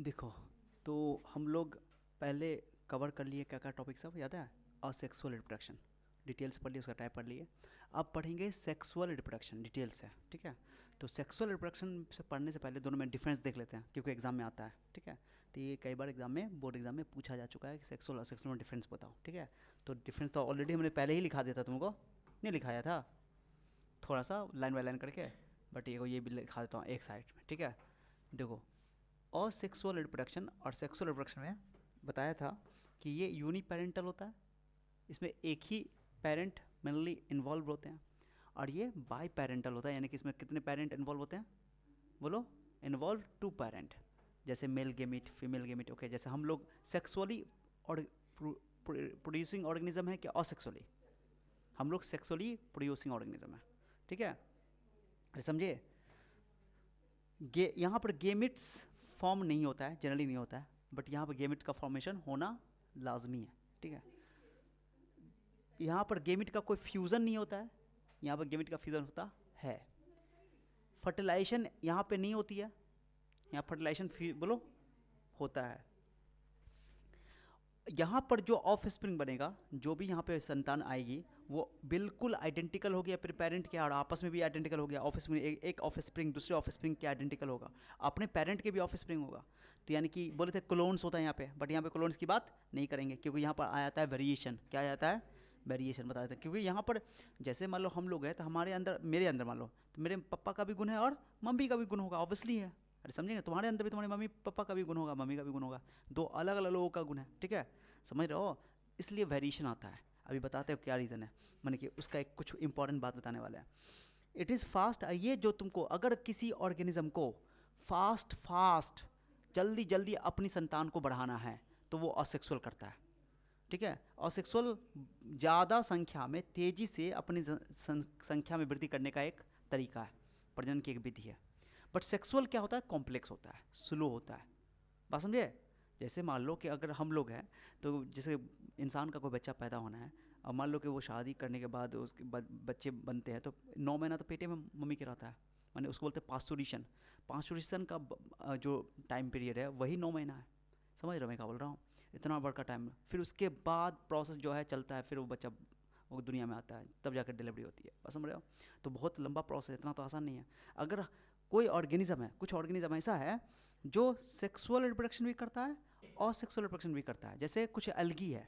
देखो, तो हम लोग पहले कवर कर लिए क्या क्या टॉपिक सब याद है। और सेक्सुअल रिप्रोडक्शन डिटेल से पढ़ लिए, उसका टाइप पढ़ लिए। अब पढ़ेंगे सेक्सुअल रिप्रोडक्शन डिटेल से, ठीक है। तो सेक्सुअल रिप्रोडक्शन से पढ़ने से पहले दोनों में डिफरेंस देख लेते हैं, क्योंकि एग्जाम में आता है, ठीक है। तो ये कई बार एग्जाम में, बोर्ड एग्जाम में पूछा जा चुका है कि सेक्सुअल और सेक्सुअल में डिफरेंस बताओ, ठीक है। तो डिफरेंस तो ऑलरेडी हमने पहले ही लिखा दिया था तुमको, नहीं लिखाया था, थोड़ा सा लाइन बाय लाइन करके। बट ये भी लिखा देता हूँ एक साइड में, ठीक है। देखो, और सेक्सुअल रिप्रोडक्शन और सेक्सुअल रिप्रोडक्शन में बताया था कि ये यूनिपेरेंटल होता है, इसमें एक ही पेरेंट मेनली इन्वॉल्व होते हैं। और ये बाई पेरेंटल होता है, यानी कि इसमें कितने पेरेंट इन्वॉल्व होते हैं, बोलो। इन्वॉल्व टू पेरेंट, जैसे male gamete female gamete, okay. जैसे हम लोग सेक्सुअली और प्रोड्यूसिंग ऑर्गेनिज्म है क्या, और सेक्सुअली हम लोग सेक्सुअली प्रोड्यूसिंग ऑर्गेनिज्म है, ठीक है। अरे समझे, यहाँ पर गेमिट्स फॉर्म नहीं होता है, जनरली नहीं होता है, बट यहाँ पर गेमिट का फॉर्मेशन होना लाजमी है, ठीक है। यहाँ पर गेमिट का कोई फ्यूज़न नहीं होता है, यहाँ पर गेमिट का फ्यूज़न होता है। फर्टिलाइजेशन यहाँ पे नहीं होती है, यहाँ फर्टिलाइजेशन बोलो होता है। यहाँ पर जो ऑफ स्प्रिंग बनेगा, जो भी यहाँ पे संतान आएगी, वो बिल्कुल आइडेंटिकल हो गया अपने पेरेंट के, और आपस में भी आइडेंटिकल हो गया। ऑफ स्प्रिंग एक ऑफ स्प्रिंग दूसरे ऑफ स्प्रिंग के आइडेंटिकल होगा, अपने पेरेंट के भी ऑफ स्प्रिंग होगा। तो यानी कि बोले थे क्लोन्स होता है यहाँ पे, बट यहाँ पे क्लोन्स की बात नहीं करेंगे, क्योंकि यहाँ पर आ जाता है वेरिएशन। क्या आ जाता है, वेरिएशन बता देते हैं। क्योंकि यहाँ पर जैसे मान लो हम लोग हैं, तो हमारे अंदर, मेरे अंदर मान लो, तो मेरे पापा का भी गुण है और मम्मी का भी गुण होगा, ऑब्वियसली है। अरे समझेंगे, तुम्हारे अंदर भी तुम्हारे मम्मी पापा का भी गुण होगा, मम्मी का भी गुण होगा, दो अलग अलग लोगों का गुण है, ठीक है। समझ रहे हो, इसलिए वेरिएशन आता है। अभी बताते हो क्या रीज़न है, मैंने कि उसका एक कुछ इंपॉर्टेंट बात बताने वाला है। इट इज़ फास्ट, ये जो तुमको अगर किसी ऑर्गेनिज्म को फास्ट फास्ट जल्दी जल्दी अपनी संतान को बढ़ाना है, तो वो असेक्सुअल करता है, ठीक है। और सेक्सुअल ज़्यादा संख्या में तेज़ी से अपनी संख्या में वृद्धि करने का एक तरीका है, प्रजनन की एक विधि है। बट सेक्सुअल क्या होता है, कॉम्प्लेक्स होता है, स्लो होता है। बात समझे। जैसे मान लो कि अगर हम लोग हैं, तो जैसे इंसान का कोई बच्चा पैदा होना है, अब मान लो कि वो शादी करने के बाद उसके बच्चे बनते हैं, तो 9 महीना तो पेटे में मम्मी के रहता है, माने उसको बोलते हैं पास्चुरेशन। पास्चुरेशन का जो टाइम पीरियड है वही 9 महीना है। समझ रहे हो मैं क्या बोल रहा हूँ, इतना बड़ा टाइम। फिर उसके बाद प्रोसेस जो है चलता है, फिर वो बच्चा वो दुनिया में आता है, तब जाकर डिलीवरी होती है, बस समझ रहे हो। तो बहुत लंबा प्रोसेस है, इतना तो आसान नहीं है। अगर कोई ऑर्गेनिज्म है, कुछ ऑर्गेनिज्म ऐसा है जो सेक्सुअल रिप्रोडक्शन भी करता है और सेक्सुअल रिप्रोडक्शन भी करता है। जैसे कुछ एल्गी है,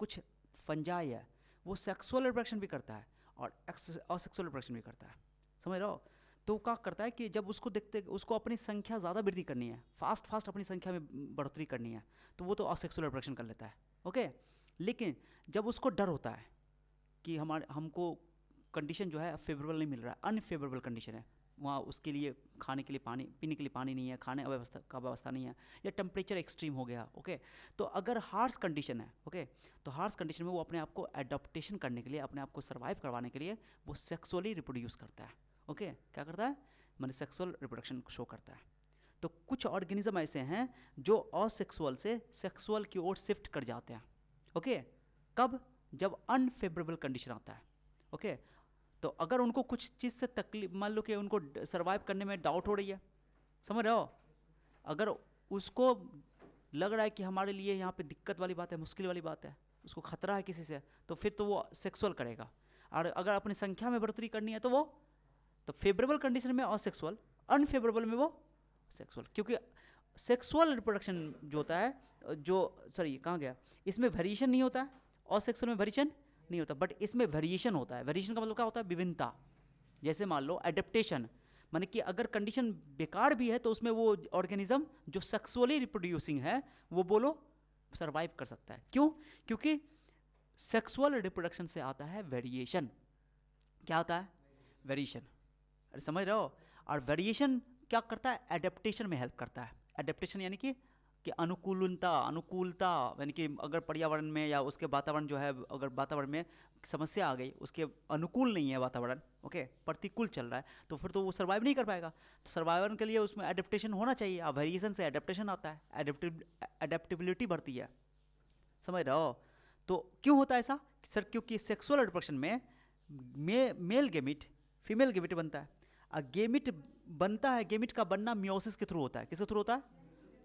कुछ फंजाई है, वो सेक्सुअल रिप्रोडक्शन भी करता है और सेक्सुअल रिप्रोडक्शन भी करता है, समझ रहे हो। तो क्या करता है कि जब उसको देखते, उसको अपनी संख्या ज़्यादा वृद्धि करनी है, फास्ट फास्ट अपनी संख्या में बढ़ोतरी करनी है, तो वो तो असेक्सुअल रिप्रोडक्शन कर लेता है, ओके। लेकिन जब उसको डर होता है कि हमको कंडीशन जो है फेवरेबल नहीं मिल रहा है, अनफेवरेबल कंडीशन है, वहाँ उसके लिए खाने के लिए पानी, पीने के लिए पानी नहीं है, खाने का व्यवस्था नहीं है, या टेम्परेचर एक्सट्रीम हो गया, ओके। तो अगर हार्श कंडीशन है, ओके, तो हार्श कंडीशन में वो अपने आप को एडप्टेशन करने के लिए, अपने आप को सर्वाइव करवाने के लिए वो सेक्सुअली रिप्रोड्यूस करता है, ओके। क्या करता है, मैंने सेक्सुअल रिप्रोडक्शन शो करता है। तो कुछ ऑर्गेनिज्म ऐसे हैं जो असेक्सुअल से सेक्सुअल की ओर शिफ्ट कर जाते हैं, ओके। कब, जब अनफेवरेबल कंडीशन आता है, ओके। तो अगर उनको कुछ चीज़ से तकलीफ, मान लो कि उनको सर्वाइव करने में डाउट हो रही है, समझ रहे हो, अगर उसको लग रहा है कि हमारे लिए यहाँ पे दिक्कत वाली बात है, मुश्किल वाली बात है, उसको खतरा है किसी से, तो फिर तो वो सेक्सुअल करेगा। और अगर अपनी संख्या में बढ़ोतरी करनी है, तो वो तो फेवरेबल कंडीशन में असेक्सुअल, अनफेवरेबल में वो सेक्सुअल। क्योंकि सेक्सुअल रिप्रोडक्शन जो होता है, जो सॉरी कहाँ गया, इसमें वेरिएशन नहीं होता है, और सेक्सुअल में वेरिएशन नहीं होता, बट इसमें वेरिएशन होता है। वेरिएशन का मतलब क्या होता है, विभिन्नता। जैसे मान लो एडेप्टेशन, माने कि अगर कंडीशन बेकार भी है, तो उसमें वो ऑर्गेनिज्म जो सेक्सुअली रिप्रोड्यूसिंग है, वो बोलो सर्वाइव कर सकता है। क्यों, क्योंकि सेक्सुअल रिप्रोडक्शन से आता है वेरिएशन। क्या होता है, वेरिएशन। अरे समझ रहे हो। और वेरिएशन क्या करता है, एडेप्टेशन में हेल्प करता है। एडेप्टेशन यानी कि अनुकूलता, अनुकूलता, यानी कि अगर पर्यावरण में या उसके वातावरण जो है, अगर वातावरण में समस्या आ गई, उसके अनुकूल नहीं है वातावरण, ओके, प्रतिकूल चल रहा है, तो फिर तो वो सर्वाइव नहीं कर पाएगा। तो सर्वाइवल के लिए उसमें एडेप्टेशन होना चाहिए, और वेरिएशन से एडेप्टेशन आता है, एडेप्टेबिलिटी बढ़ती है, समझ रहे हो। तो क्यों होता है ऐसा सर, क्योंकि सेक्सुअल रिप्रोडक्शन में मेल गेमिट फीमेल गेमिट बनता है। गेमिट बनता है, गेमिट का बनना मियोसिस के थ्रू होता है। किसके थ्रू होता है,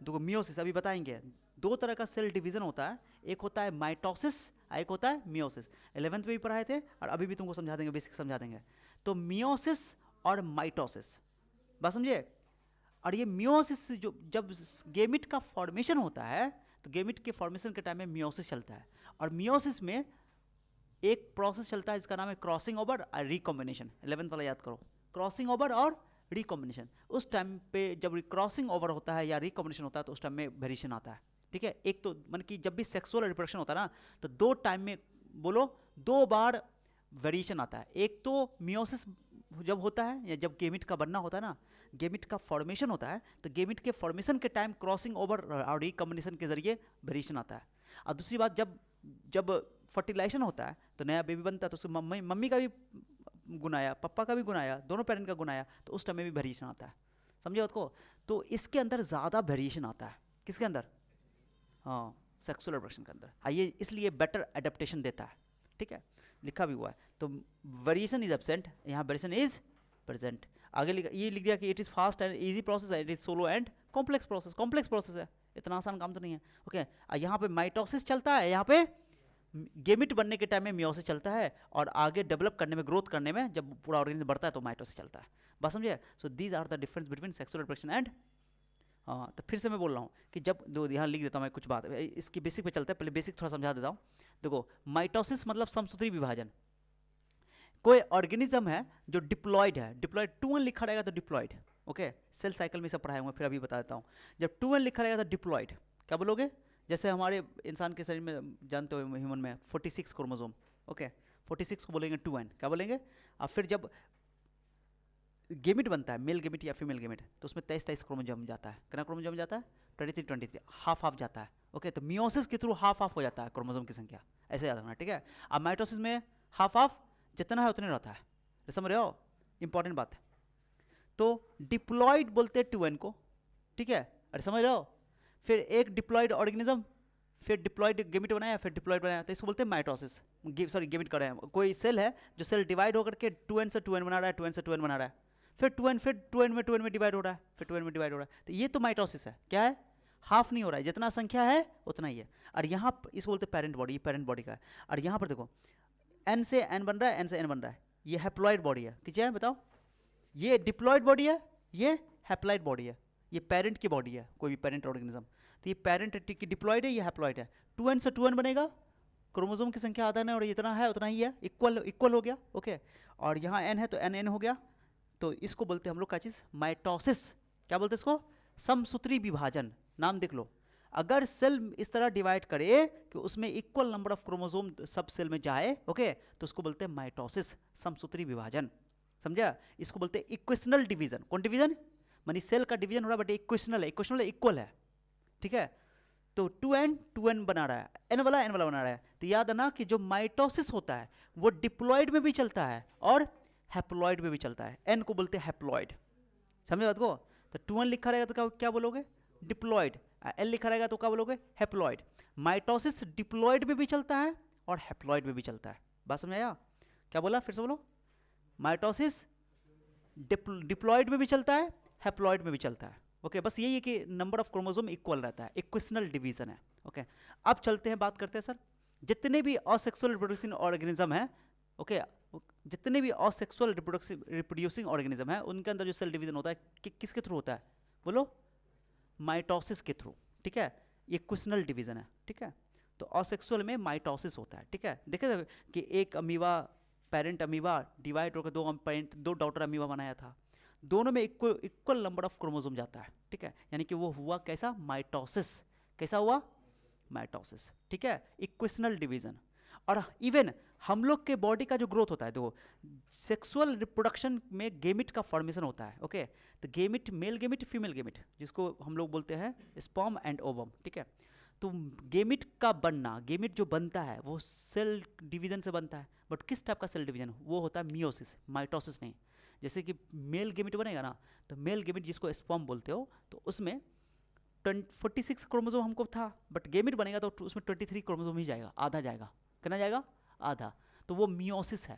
देखो मियोसिस अभी बताएंगे, दो तरह का सेल डिवीजन होता है, एक होता है माइटोसिस, एक होता है मियोसिस। 11th में भी पढ़ाए थे और अभी भी तुमको समझा देंगे, बेसिक समझा देंगे। तो मियोसिस और माइटोसिस, बात समझिए। और ये मियोसिस जो जब गेमिट का फॉर्मेशन होता है, तो गेमिट के फॉर्मेशन के टाइम में मियोसिस चलता है। और मियोसिस में एक प्रोसेस चलता है जिसका नाम है क्रॉसिंग ओवर और रिकॉम्बिनेशन। 11th वाला याद करो, क्रॉसिंग ओवर और रिकॉम्बिनेशन। उस टाइम पे जब क्रॉसिंग ओवर होता है या रिकॉम्बिनेशन होता है तो उस टाइम में वेरिएशन आता है, ठीक है। एक तो मन की जब भी सेक्सुअल रिप्रोडक्शन होता है ना, तो दो टाइम में बोलो, दो बार वेरिएशन आता है। एक तो मियोसिस जब होता है या जब गेमिट का बनना होता है ना, गेमिट का फॉर्मेशन होता है, तो गेमिट के फॉर्मेशन के टाइम क्रॉसिंग ओवर और रिकॉम्बिनेशन के जरिए वेरिएशन आता है। और दूसरी बात, जब जब फर्टिलाइजेशन होता है तो नया बेबी बनता है, तो उसमें मम्मी का भी गुण आया, पापा का भी गुण आया, दोनों पेरेंट का गुण आया, तो उस टाइम में भी वेरिएशन आता है। समझे बात को? तो इसके अंदर ज़्यादा वेरिएशन आता है, किसके अंदर? हाँ, सेक्सुअल रिप्रोडक्शन के अंदर। ये इसलिए बेटर एडेप्टेशन देता है, ठीक है, लिखा भी हुआ है। तो वेरिएशन इज एब्सेंट, यहाँ वेरिएशन इज प्रेजेंट। आगे ये लिख दिया कि it is fast and easy process है, it is slow and complex process. Complex process है, इतना आसान काम तो नहीं है, ओके। यहाँ पे माइटोसिस चलता है, यहाँ पे गेमिट बनने के टाइम में मियोसिस चलता है, और आगे डेवलप करने में, ग्रोथ करने में, जब पूरा ऑर्गेनिज्म बढ़ता है तो माइटोसिस चलता है। बात समझे? So these are the difference between sexual reproduction and, हाँ, तो फिर से मैं बोल रहा हूँ कि जब दो, यहाँ लिख देता हूँ मैं कुछ बात, इसकी बेसिक पे चलता है, पहले बेसिक थोड़ा समझा देता हूँ। देखो, माइटोसिस मतलब समसूत्री विभाजन। कोई ऑर्गेनिज्म है जो डिप्लॉयड है, डिप्लॉयड 2n लिखा रहेगा तो डिप्लॉयड, ओके। सेल साइकिल में सब पढ़ाए होंगे, फिर अभी बता देता हूँ। जब 2n लिखा रहेगा तो डिप्लॉयड, क्या बोलोगे? जैसे हमारे इंसान के शरीर में जानते हो, ह्यूमन में 46 क्रोमोसोम, ओके, 46 को बोलेंगे 2n, क्या बोलेंगे? अब फिर जब गेमिट बनता है, मेल गेमिट या फीमेल गेमिट, तो उसमें 23 क्रोमोसोम जाता है। कितना क्रोमोसोम जाता है? 23 हाफ जाता है, ओके। तो मियोसिस के थ्रू हाफ हो जाता है क्रोमोसोम की संख्या, ऐसे याद रखना, ठीक है। अब माइटोसिस में हाफ जितना है उतने रहता है, समझ रहे हो? इंपॉर्टेंट बात है। तो डिप्लॉयड बोलते हैं 2n को, ठीक है, अरे समझ रहे हो? फिर एक डिप्लॉयड ऑर्गेनिज्म, फिर डिप्लॉयड गेमिट बनाया, फिर डिप्लॉयड बनाया, तो इसको बोलते हैं माइटोसिस। सॉरी, गेमिट कर रहे हैं। कोई सेल है जो सेल डिवाइड होकर के 2n से 2n बना रहा है, 2n से 2n बना रहा है, फिर 2n में डिवाइड हो रहा है, फिर 2n में डिवाइड हो रहा है, तो ये तो माइटोसिस है। क्या है? हाफ नहीं हो रहा है, जितना संख्या है उतना ही है। और यहाँ इसको बोलते हैं पेरेंट बॉडी, ये पेरेंट बॉडी का है। और यहाँ पर देखो, n से n बन रहा है, n से n बन रहा है, ये हैप्लॉइड बॉडी है। क्या है बताओ? ये डिप्लॉयड बॉडी है, ये हैप्लॉइड बॉडी है, ये पेरेंट की बॉडी है, कोई भी पेरेंट ऑर्गेनिज्म। तो ये पेरेंट की डिप्लॉयड है, ये हैप्लॉइड है। 2n से 2n बनेगा, क्रोमोसोम की संख्या आधा है और इतना है उतना ही है, इक्वल हो गया, ओके। और यहाँ n है तो n हो गया। तो इसको बोलते हैं हम लोग क्या चीज़? माइटोसिस। क्या बोलते हैं इसको? समसूत्री विभाजन। नाम देख लो, अगर सेल इस तरह डिवाइड करे कि उसमें इक्वल नंबर ऑफ क्रोमोसोम सब सेल में जाए, ओके, तो उसको बोलते हैं माइटोसिस, समसूत्री विभाजन। समझा? इसको बोलते हैं इक्वेशनल डिवीजन। कौन डिवीजन? मानी सेल का डिवीजन हो रहा है बट इक्वेशनल है, इक्वेशनल इक्वल है, ठीक है। तो 2n बना रहा है, n वाला बना रहा है। तो याद है ना कि जो माइटोसिस होता है वो डिप्लॉयड में भी चलता है और हैप्लॉइड में भी चलता है। n को बोलते हैं हैप्लॉइड, समझे बात को? तो 2n लिखा रहेगा तो क्या बोलोगे? डिप्लॉयड। l लिखा रहेगा तो क्या बोलोगे? हैप्लॉइड। माइटोसिस डिप्लॉयड में भी चलता है और हैप्लॉइड में भी चलता है। बात समझ आया? क्या बोला? फिर से बोलो। माइटोसिस डिप्लॉयड में भी चलता है, हैप्लॉइड में भी चलता है, ओके। बस यही है कि नंबर ऑफ क्रोमोसोम इक्वल रहता है, इक्वेशनल डिवीजन है, ओके। अब चलते हैं, बात करते हैं सर, जितने भी असेक्सुअल रिप्रोड्यूसिंग ऑर्गेनिज्म है, ओके, जितने भी असेक्सुअल रिप्रोड्यूसिंग ऑर्गेनिज्म है उनके अंदर जो सेल डिवीजन होता है किसके थ्रू होता है? बोलो। माइटोसिस के थ्रू, ठीक है। ये इक्वेशनल डिवीजन है, ठीक है। तो असेक्सुअल में माइटोसिस होता है, ठीक है। देखे कि एक अमीबा, पेरेंट अमीबा डिवाइड होकर दो डॉटर अमीबा बनाया था, दोनों में इक्वल नंबर ऑफ क्रोमोसोम जाता है, ठीक है। यानी कि वो हुआ कैसा? माइटोसिस। कैसा हुआ? माइटोसिस, ठीक है, इक्वेशनल डिवीजन। और इवन हम लोग के बॉडी का जो ग्रोथ होता है, देखो, सेक्सुअल रिप्रोडक्शन में गेमिट का फॉर्मेशन होता है, ओके। तो gamete, male gamete, female gamete, जिसको हम लोग बोलते हैं स्पर्म एंड ओवम, ठीक है। तो गेमिट का बनना, गेमिट जो बनता है वो सेल डिवीजन से बनता है, बट किस टाइप का सेल डिवीजन? वो होता है मियोसिस, माइटोसिस नहीं। जैसे कि मेल गेमिट बनेगा ना, तो मेल गेमिट जिसको स्पर्म बोलते हो, तो उसमें 46 क्रोमोसोम हमको था, बट गेमिट बनेगा तो उसमें 23 क्रोमोसोम ही जाएगा, आधा जाएगा। कितना जाएगा? आधा। तो वो मियोसिस है।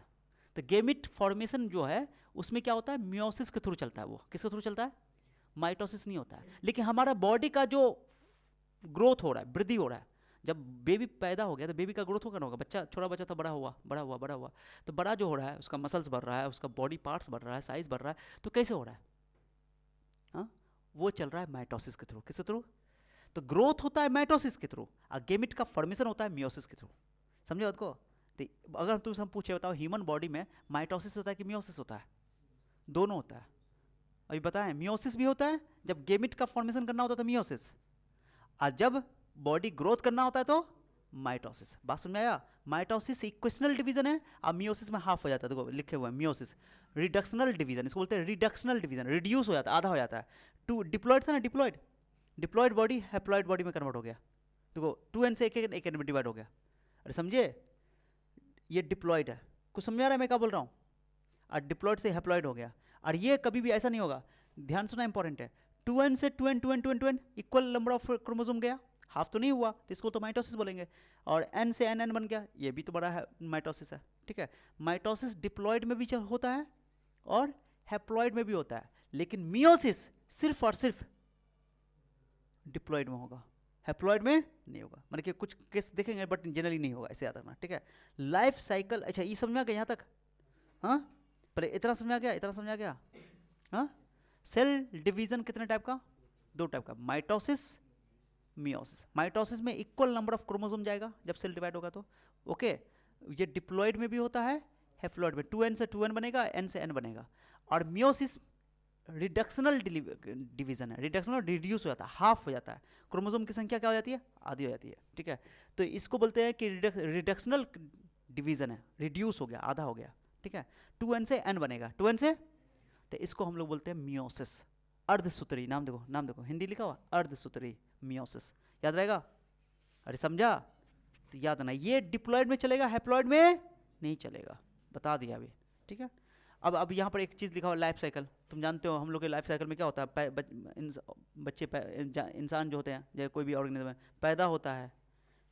तो गेमिट फॉर्मेशन जो है उसमें क्या होता है? मियोसिस के थ्रू चलता है। वो किसके थ्रू चलता है? माइटोसिस नहीं होता है। लेकिन हमारा बॉडी का जो ग्रोथ हो रहा है, वृद्धि हो रहा है, जब बेबी पैदा हो गया तो बेबी का ग्रोथ होगा ना होगा, बच्चा छोटा बच्चा था, बड़ा हुआ बड़ा हुआ बड़ा हुआ, तो बड़ा जो हो रहा है उसका मसल्स बढ़ रहा है, उसका बॉडी पार्ट्स बढ़ रहा है, साइज बढ़ रहा है, तो कैसे हो रहा है? हाँ, वो चल रहा है माइटोसिस के थ्रू। किसके थ्रू? तो ग्रोथ होता है माइटोसिस के थ्रू, और गेमिट का फॉर्मेशन होता है मियोसिस के थ्रू। समझे बात को? तो अगर तुम हम पूछे बताओ ह्यूमन बॉडी में माइटोसिस होता है कि मियोसिस होता है? दोनों होता है। अभी बताएं, मियोसिस भी होता है, जब गेमिट का फॉर्मेशन करना होता है तो मियोसिस, और जब बॉडी ग्रोथ करना होता है तो माइटोसिस। बात समझ में आया? माइटोसिस इक्वेशनल डिवीजन है, और मियोसिस में हाफ हो जाता है। देखो लिखे हुए हैं मियोसिस रिडक्शनल डिवीजन, इसको बोलते हैं रिडक्शनल डिवीजन, रिड्यूस हो जाता है, आधा हो जाता है। टू डिप्लॉयड था ना, diploid, diploid body haploid body में कन्वर्ट हो गया। देखो 2n से एक n में डिवाइड हो गया। अरे समझे, ये डिप्लॉयड है, कुछ समझ आ रहा है मैं क्या बोल रहा हूँ? और डिप्लॉयड से हैप्लॉयड हो गया, और ये कभी भी ऐसा नहीं होगा, ध्यान सुना इंपॉर्टेंट है, 2n से 2n equal number of chromosome गया, हाफ तो नहीं हुआ, तो इसको तो माइटोसिस बोलेंगे। और n से n बन गया, ये भी तो बड़ा है माइटोसिस है। ठीक है, माइटोसिस डिप्लॉयड में भी होता है और हैप्लॉयड में भी होता है, लेकिन मियोसिस सिर्फ और सिर्फ डिप्लॉयड में होगा, हैप्लॉयड में नहीं होगा। मतलब कि कुछ केस देखेंगे बट जनरली नहीं होगा, ऐसे याद रखना। ठीक है, लाइफ साइकिल, अच्छा ये समझ में आ गया यहाँ तक? हाँ, पर इतना समझ में आ गया, इतना समझ में आ गया? हाँ, सेल डिवीजन कितने टाइप का? 2 टाइप का, माइटोसिस मियोसिस। माइटोसिस में इक्वल नंबर ऑफ क्रोमोसोम जाएगा जब सेल डिवाइड होगा तो, ओके। ये डिप्लॉयड में भी होता है, हैप्लॉयड में 2n से 2n बनेगा, n से n बनेगा। और मियोसिस रिडक्शनल डिवीजन है, रिडक्शनल रिड्यूस हो जाता है, हाफ हो जाता है, क्रोमोसोम की संख्या क्या हो जाती है? आधी हो जाती है। ठीक है, तो इसको बोलते हैं कि रिडक्शनल डिवीजन है, रिड्यूस हो गया, आधा हो गया। ठीक है, 2n से n बनेगा, 2n से, तो इसको हम लोग बोलते हैं मियोसिस। अर्धसूत्री, नाम देखो, नाम देखो, हिंदी लिखा हुआ अर्धसूत्री मियोसिस, याद रहेगा? अरे समझा? तो याद ना, ये डिप्लॉयड में चलेगा, हैप्लॉयड में नहीं चलेगा, बता दिया अभी। ठीक है, अब यहाँ पर एक चीज़ लिखा हुआ लाइफ साइकिल, तुम जानते हो हम लोग के लाइफ साइकिल में क्या होता है, बच्चे इंसान जो होते हैं, जैसे कोई भी ऑर्गेनिज्म है, पैदा होता है,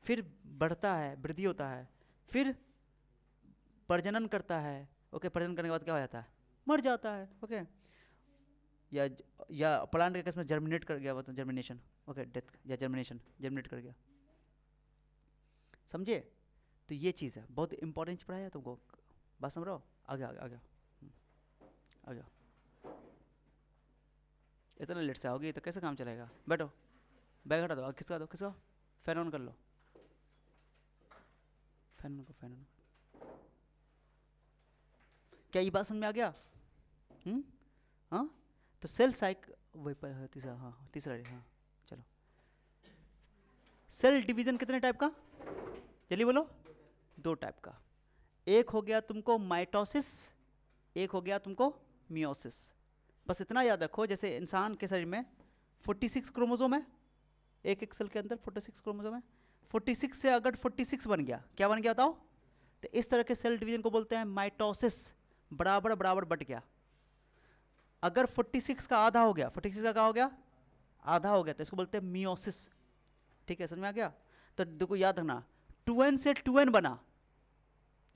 फिर बढ़ता है, वृद्धि होता है, फिर प्रजनन करता है, ओके, प्रजनन करने के बाद क्या हो जाता है? मर जाता है, ओके। या प्लांट के केस में जर्मिनेट कर गया, तो जर्मिनेशन, ओके, डेथ या जर्मिनेट कर गया। समझे? तो ये चीज़ है, बहुत इंपॉर्टेंट पढ़ाया है तुमको, बात समझ रहे हो? आगे आगे आगे आगे, इतना लेट से आओगे तो कैसे काम चलेगा? बैठो, बैग हटा दो, किसका दो, किसका? फैन ऑन कर लो, फैन ऑन, फैन ऑन। क्या ये बात समझ में आ गया? हाँ, तो सेल साइकिल वही तीसरा, हाँ तीसरा, हाँ चलो। सेल डिवीजन कितने टाइप का? जल्दी बोलो। 2 टाइप का, एक हो गया तुमको माइटोसिस, एक हो गया तुमको मियोसिस। बस इतना याद रखो, जैसे इंसान के शरीर में 46 क्रोमोसोम है, एक सेल के अंदर 46 क्रोमोसोम है, 46 से अगर 46 बन गया, क्या बन गया बताओ? तो इस तरह के सेल डिवीजन को बोलते हैं माइटोसिस, बराबर बराबर बट गया। अगर 46 का आधा हो गया, 46 का क्या हो गया? आधा हो गया, तो इसको बोलते हैं मियोसिस। ठीक है, समझ में आ गया? तो देखो याद रखना, 2n से 2n बना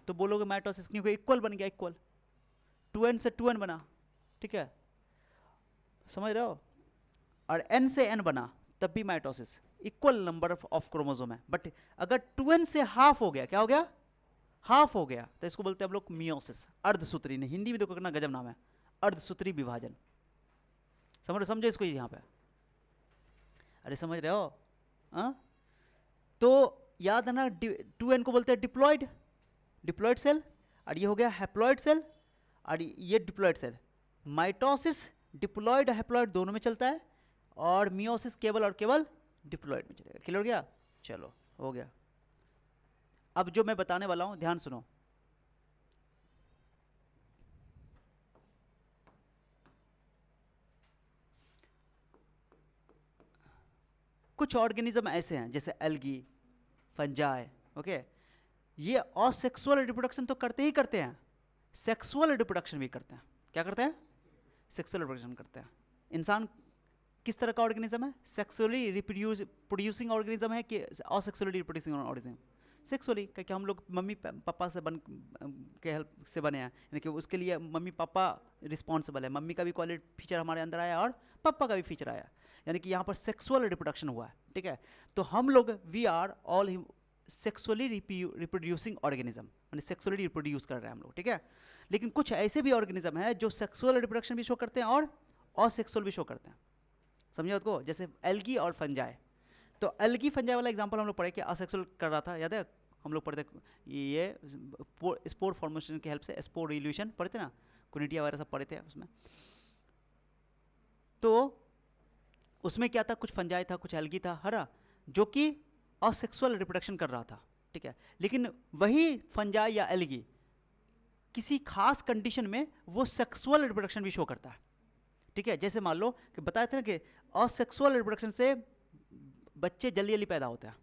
तो बोलोगे माइटोसिस, क्योंकि इक्वल बन गया, इक्वल 2n से 2n बना। ठीक है, समझ रहे हो? और n से n बना तब भी mitosis, equal number of chromosome है। बट अगर 2n से हाफ हो गया, क्या हो गया? हाफ हो गया, तो इसको बोलते हैं हम लोग मियोसिस, अर्धसूत्री। ने हिंदी में देखो कितना गजब नाम है, अर्धसूत्री विभाजन। समझो इसको यहाँ पे, अरे समझ रहे हो? तो याद है ना, 2n को बोलते हैं डिप्लॉयड सेल, और ये हो गया हैप्लॉयड सेल, और ये diploid cell. Mitosis diploid haploid दोनों में चलता है, और मियोसिस केवल और केवल डिप्लॉयड में चलेगा। क्लियर हो गया? चलो हो गया। अब जो मैं बताने वाला हूं ध्यान सुनो, कुछ ऑर्गेनिज्म ऐसे हैं जैसे एल्गी, फंजाई, ओके, ये असेक्सुअल रिप्रोडक्शन तो करते ही करते हैं, सेक्सुअल रिप्रोडक्शन भी करते हैं। क्या करते हैं? सेक्सुअल रिप्रोडक्शन करते हैं। इंसान किस तरह का ऑर्गेनिज्म है? सेक्सुअली प्रोड्यूसिंग ऑर्गेनिज्म है कि असेक्सुअली रिप्रोड्यूसिंग ऑर्गेनिज्म? सेक्सुअली, क्योंकि हम लोग मम्मी पापा से के हेल्प से बने हैं, यानी कि उसके लिए मम्मी पापा रिस्पॉन्सिबल है, मम्मी का भी क्वालिटी फीचर हमारे अंदर आया और पापा का भी फीचर आया, यानी कि यहाँ पर सेक्सुअल रिप्रोडक्शन हुआ है, ठीक है। तो हम लोग we are all sexually reproducing organism, यानी सेक्सुअली रिप्रोड्यूस कर रहे हैं हम लोग, ठीक है। लेकिन कुछ ऐसे भी ऑर्गेनिज्म हैं जो सेक्सुअल रिप्रोडक्शन भी शो करते हैं और असेक्सुअल भी शो करते हैं, समझे बात को, जैसे एल्गी और फंजाई। तो एल्गी फंजाई वाला एग्जांपल हम लोग पढ़े कि असेक्सुअल कर रहा था, याद है हम लोग पढ़ते ये स्पोर फॉर्मेशन की हेल्प से स्पोर इल्यूशन पढ़ते ना, कोनिडिया वगैरह सब पढ़े थे उसमें। तो उसमें क्या था, कुछ फंजाई था, कुछ एल्गी था, हरा, जो कि असेक्सुअल रिप्रोडक्शन कर रहा था, ठीक है। लेकिन वही फंजाई या एल्गी किसी खास कंडीशन में वो सेक्सुअल रिप्रोडक्शन भी शो करता है, ठीक है। जैसे मान लो कि बताए थे ना कि असेक्सुअल रिप्रोडक्शन से बच्चे जल्दी जल्दी पैदा होते हैं,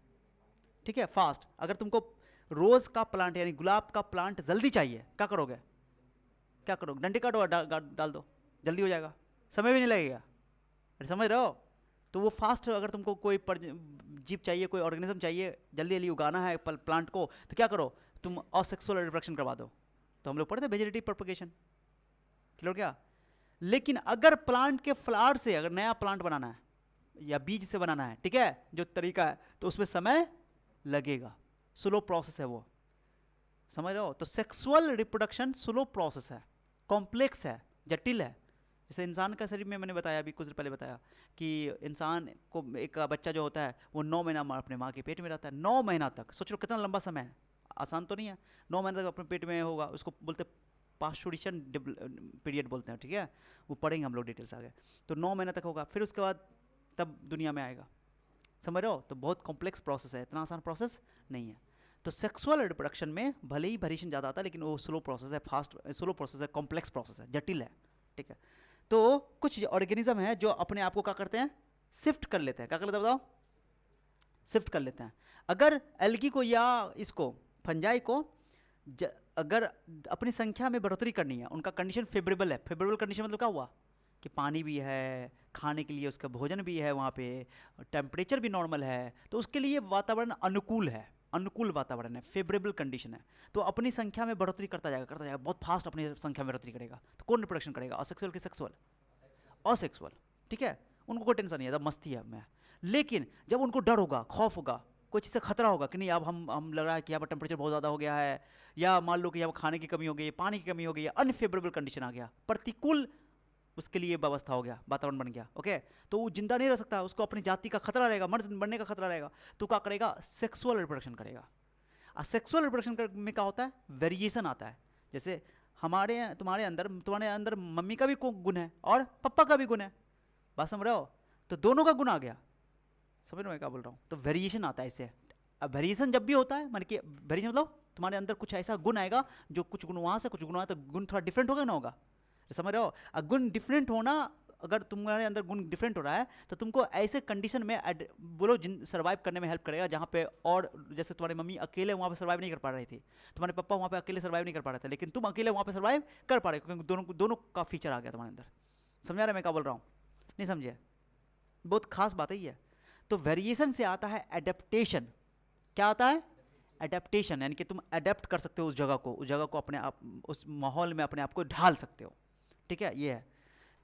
ठीक है, फास्ट। अगर तुमको रोज का प्लांट यानी गुलाब का प्लांट जल्दी चाहिए, क्या करोगे, क्या करोगे, डंडी काटो और डाल दो, जल्दी हो जाएगा, समय भी नहीं लगेगा, अरे समझ रहे हो। तो वो फास्ट, अगर तुमको कोई जीव चाहिए, कोई ऑर्गेनिज्म चाहिए, जल्दी जल्दी उगाना है प्लांट को, तो क्या करो, तुम असेक्सुअल रिप्रोडक्शन करवा दो। तो हम लोग पढ़ते वेजिटेटिव प्रोपगेशन, क्लियर क्या। लेकिन अगर प्लांट के फ्लावर से अगर नया प्लांट बनाना है या बीज से बनाना है, ठीक है, जो तरीका है, तो उसमें समय लगेगा, स्लो प्रोसेस है वो, समझ रहे हो। तो सेक्सुअल रिप्रोडक्शन स्लो प्रोसेस है, कॉम्प्लेक्स है, जटिल है। जैसे इंसान का शरीर में मैंने बताया, अभी कुछ देर पहले बताया कि इंसान को एक बच्चा जो होता है वो 9 महीना अपने माँ के पेट में रहता है, 9 महीना तक, सोच लो कितना लंबा समय है, आसान तो नहीं है। 9 महीने तक अपने पेट में होगा, उसको बोलते पास्चुरेशन पीरियड बोलते हैं, ठीक है, वो पढ़ेंगे हम लोग डिटेल्स आगे। तो 9 महीने तक होगा, फिर उसके बाद तब दुनिया में आएगा, समझ रहे हो। तो बहुत कॉम्प्लेक्स प्रोसेस है, इतना आसान प्रोसेस नहीं है। तो सेक्सुअल रिप्रोडक्शन में भले ही वेरिएशन ज़्यादा आता है, लेकिन वो स्लो प्रोसेस है, फास्ट स्लो प्रोसेस है, कॉम्प्लेक्स प्रोसेस है, जटिल है, ठीक है। तो कुछ ऑर्गेनिज्म है जो अपने आप को क्या करते हैं, शिफ्ट कर लेते हैं, क्या कर लेते हैं बताओ, शिफ्ट कर लेते हैं। अगर एल्गी को या इसको फंजाई को अगर अपनी संख्या में बढ़ोतरी करनी है, उनका कंडीशन फेवरेबल है, फेवरेबल कंडीशन मतलब क्या हुआ कि पानी भी है, खाने के लिए उसका भोजन भी है, वहाँ पे टेम्परेचर भी नॉर्मल है, तो उसके लिए वातावरण अनुकूल है, अनुकूल वातावरण है, फेवरेबल कंडीशन है, तो अपनी संख्या में बढ़ोतरी करता जाएगा, बहुत फास्ट अपनी संख्या में बढ़ोतरी करेगा। तो कौन रिप्रोडक्शन करेगा, असेक्सुअल कि सेक्सुअल, असेक्सुअल, ठीक है। उनको कोई टेंशन नहीं है, मस्ती है मैं। लेकिन जब उनको डर होगा, खौफ होगा, कोई चीज़ से खतरा होगा कि नहीं अब हम लग रहा है कि यहाँ पर टेम्परेचर बहुत ज़्यादा हो गया है, या मान लो कि यहाँ पर खाने की कमी हो गई, पानी की कमी हो गई, अनफेवरेबल कंडीशन आ गया, प्रतिकूल उसके लिए व्यवस्था हो गया, वातावरण बन गया, ओके, तो वो जिंदा नहीं रह सकता, उसको अपनी जाति का खतरा रहेगा, मरने का खतरा रहेगा, तो क्या करेगा, सेक्सुअल रिप्रोडक्शन करेगा। और सेक्सुअल रिप्रोडक्शन में क्या होता है, वेरिएशन आता है। जैसे तुम्हारे अंदर मम्मी का भी गुण है और पापा का भी गुण है, बात समझ रहे हो, तो दोनों का गुण आ गया, समझ रहे हो क्या बोल रहा हूँ। तो वेरिएशन आता है इससे। अब वेरिएशन जब भी होता है, मान कि वेरिएशन मतलब तुम्हारे अंदर कुछ ऐसा गुण आएगा, जो कुछ गुण वहाँ से कुछ गुण वहाँ, तो गुण थोड़ा डिफरेंट होगा ना, होगा, समझ रहे हो। गुण डिफरेंट होना, अगर तुम्हारे अंदर गुण डिफरेंट हो रहा है, तो तुमको ऐसे कंडीशन में बोलो सर्वाइव करने में हेल्प करेगा, जहाँ पे, और जैसे तुम्हारी मम्मी अकेले वहाँ पे सर्वाइव नहीं कर पा रही थी, तुम्हारे पापा वहाँ पे अकेले सर्वाइव नहीं कर पा रहे थे, लेकिन तुम अकेले वहाँ पे सर्वाइव कर पा रहे, क्योंकि दोनों का फीचर आ गया तुम्हारे अंदर। समझा रहे मैं क्या बोल रहा हूँ, नहीं समझे, बहुत खास बात है ये। तो वेरिएशन से आता है एडेप्टेशन। क्या आता है, एडेप्टेशन, यानी कि तुम अडेप्ट कर सकते हो उस जगह को अपने आप, उस माहौल में अपने आप को ढाल सकते हो, ठीक है, ये है।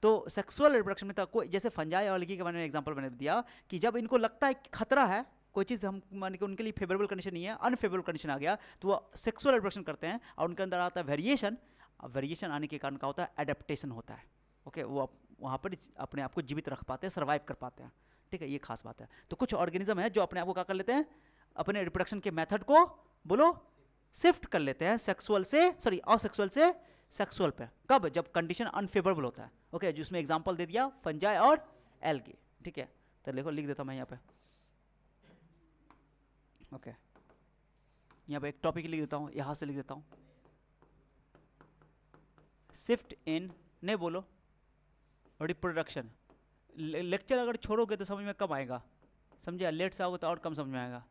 तो सेक्सुअल रिप्रोडक्शन में कोई, जैसे फंजाई और एल्गी के बारे में एग्जांपल मैंने दिया कि जब इनको लगता है कि खतरा है, कोई चीज़ हम मान के उनके लिए फेवरेबल कंडीशन नहीं है, अनफेवरेबल कंडीशन आ गया, तो वो सेक्सुअल रिप्रोडक्शन करते हैं, और उनके अंदर आता है वेरिएशन। वेरिएशन आने के कारण क्या होता है, एडेप्टेशन होता है, ओके, वो वहाँ पर अपने आप को जीवित रख पाते हैं, सर्वाइव कर पाते हैं, ठीक है, ये खास बात है। तो कुछ ऑर्गेनिज्म है जो अपने आप को क्या कर लेते हैं, अपने रिप्रोडक्शन के मेथड को बोलो शिफ्ट कर लेते हैं, असेक्सुअल से सेक्सुअल पे, कब, जब कंडीशन अनफेवरेबल होता है, ओके, जिसमें एग्जांपल दे दिया फंजाई और एल्गी, ठीक है। तो देखो लिख देता हूं मैं यहाँ पे, ओके, यहाँ पे एक टॉपिक लिख देता हूँ, यहाँ से लिख देता हूँ, शिफ्ट इन, नहीं बोलो, रिप्रोडक्शन। लेक्चर अगर छोड़ोगे तो समझ में कम आएगा, समझे, लेट से आओगे तो और कम समझ में आएगा।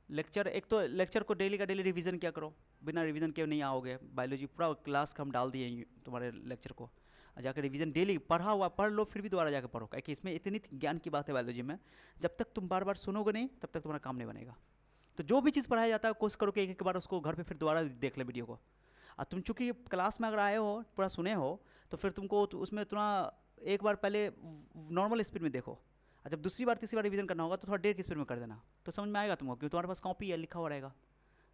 लेक्चर, एक तो लेक्चर को डेली का डेली रिवीजन क्या करो, बिना रिवीजन के नहीं आओगे, बायोलॉजी पूरा क्लास का हम डाल दिए तुम्हारे लेक्चर को। जाकर रिवीजन डेली पढ़ा हुआ पढ़ लो, फिर भी दोबारा जाकर पढ़ो, क्योंकि इसमें इतनी ज्ञान की बात है बायोलॉजी में, जब तक तुम बार बार सुनोगे नहीं तब तक तुम्हारा काम नहीं बनेगा। तो जो भी चीज़ पढ़ाया जाता है कोशिश करो कि एक एक बार उसको घर पे फिर दोबारा देख ले वीडियो को। और तुम चूँकि क्लास में अगर आए हो पूरा सुने हो तो फिर तुमको उसमें थोड़ा एक बार पहले नॉर्मल स्पीड में देखो, और जब दूसरी बार तीसरी बार रिवीजन करना होगा तो थोड़ा देर की स्पीड में कर देना, तो समझ में आएगा तुमको, क्योंकि तुम्हारे पास कॉपी है, लिखा हुआ रहेगा।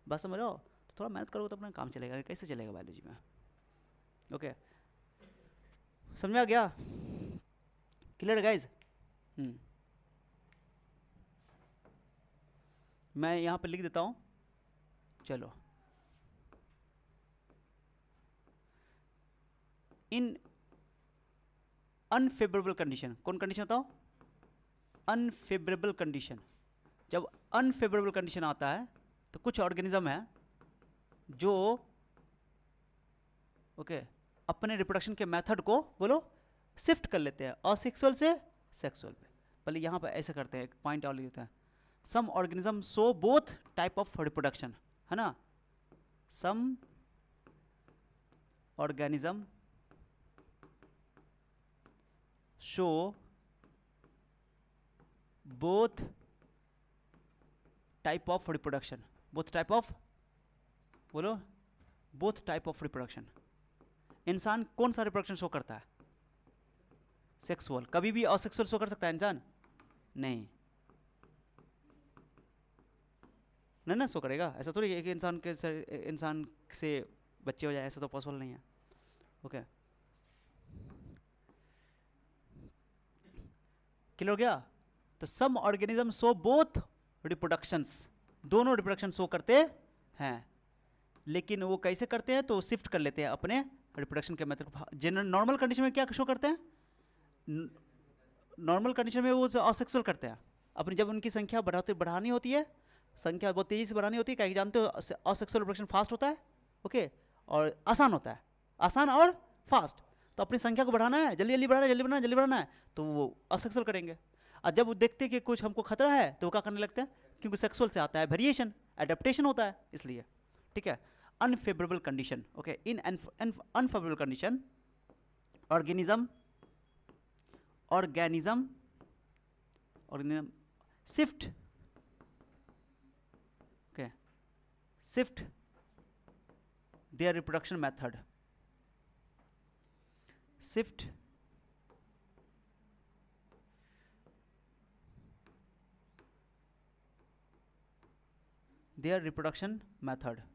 बस समझ लो, तो थोड़ा मेहनत करोगे तो अपना काम चलेगा। कैसे चलेगा बायोलॉजी में? ओके, समझ में आ गया? Clear guys? मैं यहाँ पे लिख देता हूँ, चलो। इन अनफेवरेबल कंडीशन, कौन कंडीशन बताओ? Unfavourable condition. जब अनफेवरेबल कंडीशन आता है तो कुछ ऑर्गेनिज्म है जो अपने रिप्रोडक्शन के मेथड को बोलो शिफ्ट कर लेते हैं असेक्सुअल से सेक्सुअल पे। पहले यहाँ पे ऐसे करते हैं, एक पॉइंट और लिख देते हैं। Some organism show both type of reproduction, है ना? Some organism show both type of reproduction, both type of, बोलो बोथ टाइप ऑफ रिप्रोडक्शन। इंसान कौन सा रिप्रोडक्शन शो करता है? सेक्सुअल। कभी भी असेक्सुअल शो कर सकता है इंसान? नहीं, नहीं ना शो करेगा। ऐसा थोड़ी है कि इंसान से बच्चे हो जाए, ऐसा तो पॉसिबल नहीं है। ओके, क्लियर हो गया? तो some organism show both reproductions, दोनों रिप्रोडक्शन शो करते हैं, लेकिन वो कैसे करते हैं? तो शिफ्ट कर लेते हैं अपने रिप्रोडक्शन के मेथड को। जनरल नॉर्मल कंडीशन में क्या शो करते हैं? नॉर्मल कंडीशन में वो असेक्सुअल करते हैं अपनी, जब उनकी संख्या बढ़ानी होती है, संख्या बहुत तेजी से बढ़ानी होती है, क्या जानते हो? असेक्सुअल रिप्रोडक्शन फास्ट होता है, ओके, और आसान होता है, आसान और फास्ट। तो अपनी संख्या को बढ़ाना है, जल्दी जल्दी बढ़ाना है, जल्दी बढ़ाना है, जल्दी बढ़ाना है, तो वो असेक्सुअल करेंगे। और जब वो देखते हैं कि कुछ हमको खतरा है तो वो क्या करने लगते हैं? क्योंकि सेक्सुअल से आता है वेरिएशन, एडेप्टेशन होता है, इसलिए। ठीक है, unfavourable condition. Okay, in unfavourable condition organism shift their reproduction method, shift their reproduction method,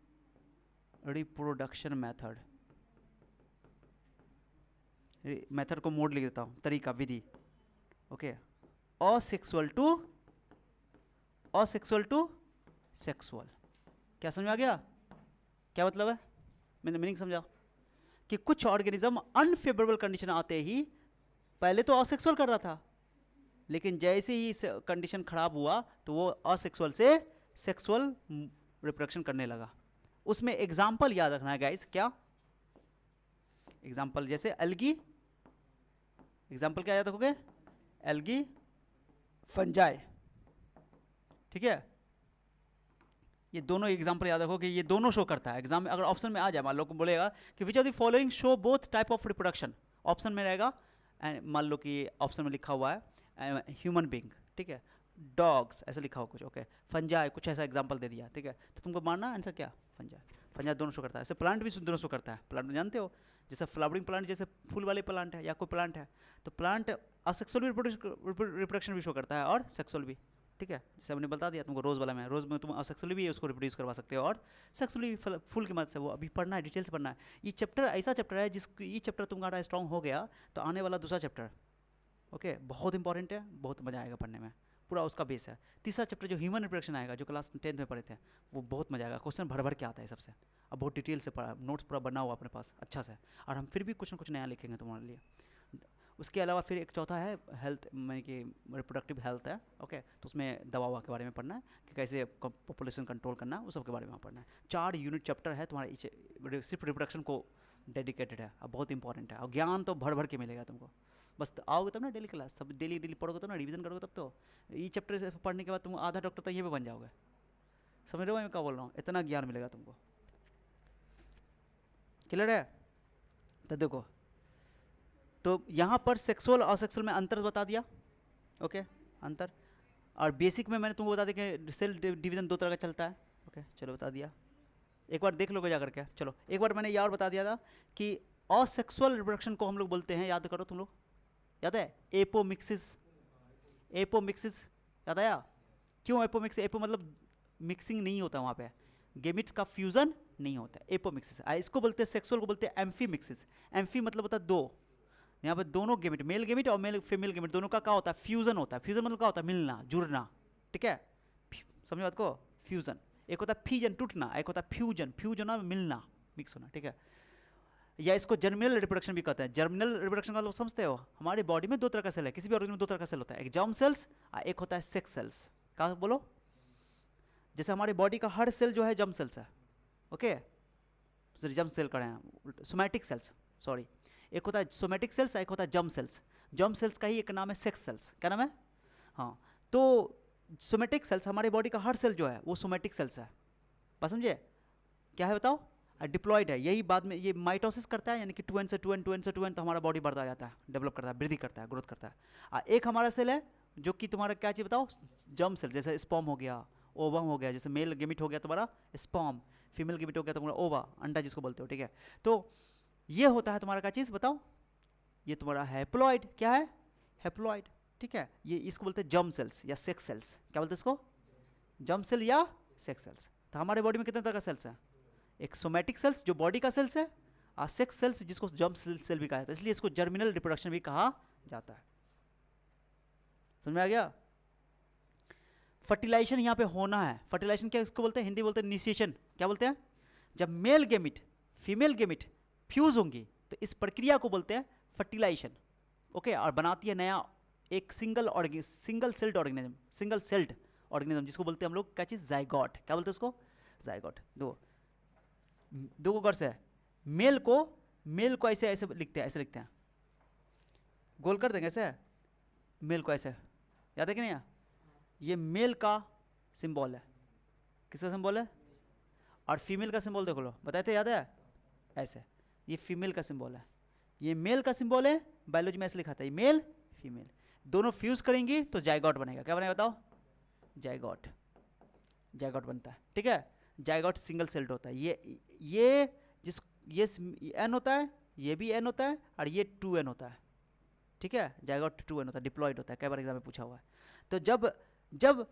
method को मोड लिख देता हूँ, तरीका, विधि। Okay, asexual to sexual. क्या समझ में आ गया? क्या मतलब है? मैंने मीनिंग समझा कि कुछ ऑर्गेनिज्म अनफेवरेबल कंडीशन आते ही पहले तो असेक्सुअल कर रहा था, लेकिन जैसे ही कंडीशन खराब हुआ तो वो असेक्सुअल से सेक्सुअल रिप्रोडक्शन करने लगा। उसमें एग्जाम्पल याद रखना है गाइस। क्या एग्जाम्पल? जैसे एल्गी, एग्जाम्पल क्या याद रखोगे? Algae, fungi. ठीक है, ये दोनों एग्जाम्पल याद रखो कि ये दोनों शो करता है। एग्जाम में अगर ऑप्शन में आ जाए, मान लो बोलेगा कि which of the following show both type of reproduction, option में रहेगा, मान लो कि ऑप्शन में लिखा हुआ है ह्यूमन बींग, ठीक है, डॉग्स ऐसा लिखा हो कुछ, ओके, फंजाई कुछ ऐसा एग्जाम्पल दे दिया, ठीक है, तो तुमको मानना आंसर क्या? फंजाई दोनों शो करता है। ऐसे प्लांट भी दोनों शो करता है। प्लांट में जानते हो, जैसे फ्लावरिंग प्लांट, जैसे फूल वाले प्लांट है या कोई प्लांट है, तो प्लांट असेक्सुअल रिप्रोडक्शन भी शो करता है और सेक्सुअल भी। ठीक है, जैसे हमने बता दिया तुमको रोज़ वाला में, रोज़ में तुम असेक्सुअली भी उसको रिप्रोड्यूस करवा सकते हो और सेक्सुअली भी फूल की मदद से। वो अभी पढ़ना है, डिटेल से पढ़ना है। ये चैप्टर ऐसा चैप्टर है जिस ये चैप्टर तुम्हारा स्ट्रॉन्ग हो गया तो आने वाला दूसरा चैप्टर, ओके, बहुत इंपॉर्टेंट है, बहुत मजा आएगा पढ़ने में, पूरा उसका बेस है। तीसरा चैप्टर जो ह्यूमन रिप्रोडक्शन आएगा, जो क्लास 10th में पढ़े थे, वो बहुत मजा आएगा। क्वेश्चन भर भर के आता है सबसे, अब बहुत डिटेल से पढ़ा, नोट्स पूरा बना हुआ अपने पास अच्छा से, और हम फिर भी कुछ ना कुछ नया लिखेंगे तुम्हारे लिए। उसके अलावा फिर एक चौथा है हेल्थ, माने कि रिप्रोडक्टिव हेल्थ है, ओके, तो उसमें दवा के बारे में पढ़ना है कि कैसे पॉपुलेशन कंट्रोल करना है, उस सब के बारे में पढ़ना है। 4 यूनिट चैप्टर है तुम्हारे, सिर्फ रिप्रोडक्शन को डेडिकेटेड है, अब बहुत इंपॉर्टेंट है, और ज्ञान तो भर भर के मिलेगा तुमको। बस आओगे तब ना डेली क्लास, सब डेली पढ़ोगे तब ना, रिवीजन करोगे तब तो। ये चैप्टर से पढ़ने के बाद तुम आधा डॉक्टर तो ये भी बन जाओगे। समझ रहे हो मैं क्या बोल रहा हूँ? इतना ज्ञान मिलेगा तुमको। क्लियर है? तो देखो, तो यहाँ पर सेक्सुअल और सेक्सुअल में अंतर बता दिया, ओके अंतर। और बेसिक में मैंने तुमको बता दिया कि सेल डिवीजन 2 तरह का चलता है, ओके चलो बता दिया, एक बार देख लोगे जा करके। चलो एक बार मैंने ये और बता दिया था कि असेक्सुअल रिप्रोडक्शन को हम लोग बोलते हैं, याद करो तुम लोग, याद है एपोमिक्सिस, एपोमिक्सिस याद आया? क्यों एपोमिक्सिस? एपो मतलब मिक्सिंग नहीं होता वहाँ पे, गेमिट्स का फ्यूजन नहीं होता है, एपोमिक्सिस। इसको बोलते हैं, सेक्सुअल को बोलते हैं एम्फीमिक्सिस। एम्फी मतलब होता है दो, यहाँ पे दोनों गेमिट, मेल गेमिट और मेल फीमेल गेमिट दोनों का क्या होता है? फ्यूजन होता है। फ्यूजन मतलब क्या होता है? मिलना जुड़ना, ठीक है, समझ बात को? फ्यूजन। एक होता है फीजन टूटना, एक होता है फ्यूजन, फ्यूजन और मिलना, मिक्स होना, ठीक है। या इसको जर्मिनल रिप्रोडक्शन भी कहते हैं। जर्मिनल रिप्रोडक्शन का मतलब समझते हो? हमारी बॉडी में 2 तरह का सेल है, किसी भी ऑर्गेनिज्म में 2 तरह का सेल होता है, एक जर्म सेल्स और एक होता है सेक्स सेल्स। क्या बोलो? जैसे हमारी बॉडी का हर सेल जो है जर्म सेल्स है, ओके, जर्म सेल का है, सोमैटिक सेल्स, सॉरी, एक होता है सोमैटिक सेल्स, एक होता है जर्म सेल्स। जर्म सेल्स का ही एक नाम है सेक्स सेल्स। क्या नाम है? हाँ, तो सोमैटिक सेल्स, हमारे बॉडी का हर सेल जो है वो सोमैटिक सेल्स है, बस समझे? क्या है बताओ? डिप्लॉयड है। यही बाद में ये माइटोसिस करता है, यानी कि 2n से 2n 2n से 2n, तो हमारा बॉडी बढ़ता जाता है, डेवलप करता है, वृद्धि करता है, ग्रोथ करता है। एक हमारा सेल है जो कि तुम्हारा क्या चीज़ बताओ? जर्म सेल, जैसे स्पर्म हो गया, ओवम हो गया, जैसे मेल गेमिट हो गया तुम्हारा स्पर्म, फीमेल गेमिट हो गया तुम्हारा ओवा, अंडा जिसको बोलते हो, ठीक है। तो ये होता है तुम्हारा क्या चीज़ बताओ? ये तुम्हारा हैप्लॉइड। क्या है? हैप्लॉइड, ठीक है। ये इसको बोलते हैं जर्म सेल्स या सेक्स सेल्स। क्या बोलते हैं इसको? जर्म सेल या सेक्स सेल्स। तो हमारे बॉडी में कितने तरह का सेल्स है? एक सोमैटिक सेल्स जो बॉडी का सेल्स है, और सेक्स सेल्स जिसको जर्म सेल भी कहा जाता है, इसलिए इसको जर्मिनल रिप्रोडक्शन भी कहा जाता है। समझ में आ गया? फर्टिलाइजेशन यहाँ पे होना है। फर्टिलाइजेशन क्या इसको बोलते हैं? हिंदी बोलते हैं इनिशिएशन। क्या बोलते हैं? जब male gamete female gamete fuse होंगी तो इस प्रक्रिया को बोलते हैं फर्टिलाइजेशन, ओके। और बनाती है नया एक सिंगल सेल्ड ऑर्गेनिज्म, जिसको बोलते हैं हम लोग क्या चीज़? जाइगोट। क्या बोलते हैं उसको? जाइगोट। दो को गर्स है। मेल को ऐसे ऐसे लिखते हैं, ऐसे लिखते हैं, गोल कर देंगे ऐसे, मेल को ऐसे, याद है कि नहीं? ये मेल का सिंबल है। किसका सिंबल है? और फीमेल का सिंबल देख लो, बताए थे, याद है? ऐसे, ये फीमेल का सिंबल है, ये मेल का सिंबल है। बायोलॉजी में ऐसे लिखा था, ये मेल फीमेल दोनों फ्यूज करेंगी तो जाइगोट बनेगा। क्या बनेगा बताओ? जाइगोट, जाइगोट बनता है, ठीक है। जाइगोट सिंगल सेल्ड होता है। ये एन होता है, ये भी एन होता है, और ये 2n होता है, ठीक है। जाइगोट 2n होता है, डिप्लॉयड होता है, कई बार एग्जाम में पूछा हुआ है। तो जब